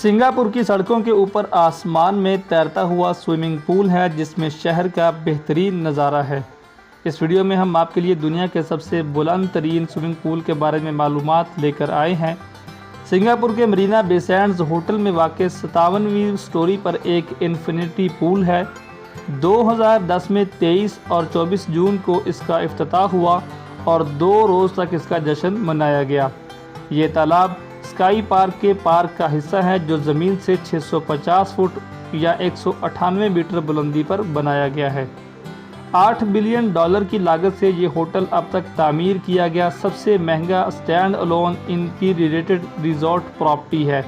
Singapore की सड़कों के ऊपर आसमान में तैरता हुआ स्विमिंग पूल है, जिसमें शहर का बेहतरीन नज़ारा है। इस वीडियो में हम आपके लिए दुनिया के सबसे बुलंद तरीन स्विमिंग पूल के बारे में मालूमात लेकर आए हैं। सिंगापुर के मरीना बे सैंड्स होटल में वाक़ 57वीं स्टोरी पर एक इन्फिनिटी पूल है। 2010 में 23 और 24 जून को इसका इफ्तिताह हुआ और 2 रोज़ तक इसका जश्न मनाया गया। ये तालाब स्काई पार्क के पार्क का हिस्सा है, जो ज़मीन से 650 फुट या 198 मीटर बुलंदी पर बनाया गया है। $8 बिलियन की लागत से ये होटल अब तक तामीर किया गया सबसे महंगा stand alone integrated resort property है।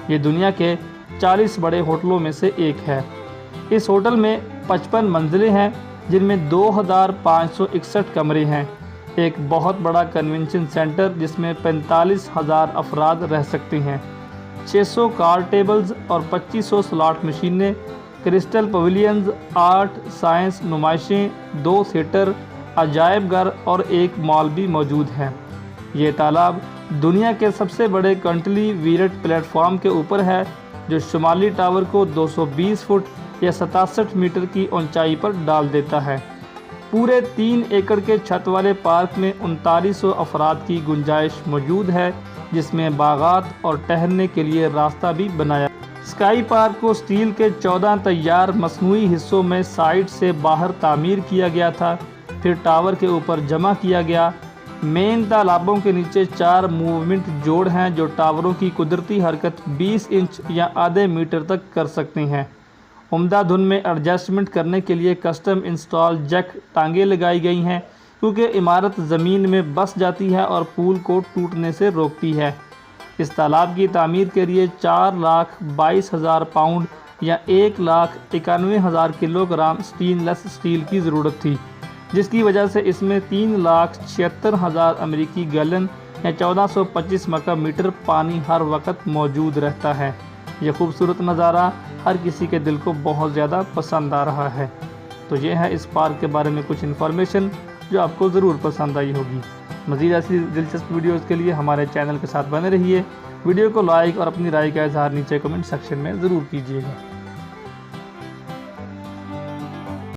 ये दुनिया के 40 बड़े होटलों में से एक है। इस होटल में 55 मंजिलें हैं, जिनमें 2561 कमरे हैं। एक बहुत बड़ा कन्वेंशन सेंटर जिसमें 45,000 अफराद रह सकते हैं, 600 कार टेबल्स और 2500 स्लॉट मशीनें, क्रिस्टल पवेलियंस, आर्ट साइंस नुमाइशें, 2 थिएटर, अजायब घर और एक मॉल भी मौजूद हैं। ये तालाब दुनिया के सबसे बड़े कैंटिलीवर्ड प्लेटफॉर्म के ऊपर है, जो शुमाली टावर को 220 फुट या 67 मीटर की ऊंचाई पर डाल देता है। पूरे 3 एकड़ के छत वाले पार्क में 3900 अफराद की गुंजाइश मौजूद है, जिसमें बागात और टहलने के लिए रास्ता भी बनाया। स्काई पार्क को स्टील के 14 तैयार मसनूई हिस्सों में साइड से बाहर तामीर किया गया था, फिर टावर के ऊपर जमा किया गया। मेन तालाबों के नीचे 4 मूवमेंट जोड़ हैं, जो टावरों की कुदरती हरकत 20 इंच या आधे मीटर तक कर सकते हैं। उम्दा धुन में एडजस्टमेंट करने के लिए कस्टम इंस्टॉल जैक टांगें लगाई गई हैं, क्योंकि इमारत ज़मीन में बस जाती है और पूल को टूटने से रोकती है। इस तालाब की तामीर के लिए 4,22,000 पाउंड या 1,91,000 किलोग्राम स्टेनलेस स्टील की ज़रूरत थी, जिसकी वजह से इसमें 3,76,000 अमेरिकी गैलन या 1425 मकब मीटर पानी हर वक्त मौजूद रहता है। यह खूबसूरत नज़ारा हर किसी के दिल को बहुत ज़्यादा पसंद आ रहा है। तो ये है इस पार्क के बारे में कुछ इन्फॉर्मेशन जो आपको ज़रूर पसंद आई होगी। मज़ीद ऐसी दिलचस्प वीडियोज़ के लिए हमारे चैनल के साथ बने रहिए। वीडियो को लाइक और अपनी राय का इजहार नीचे कमेंट सेक्शन में ज़रूर कीजिएगा।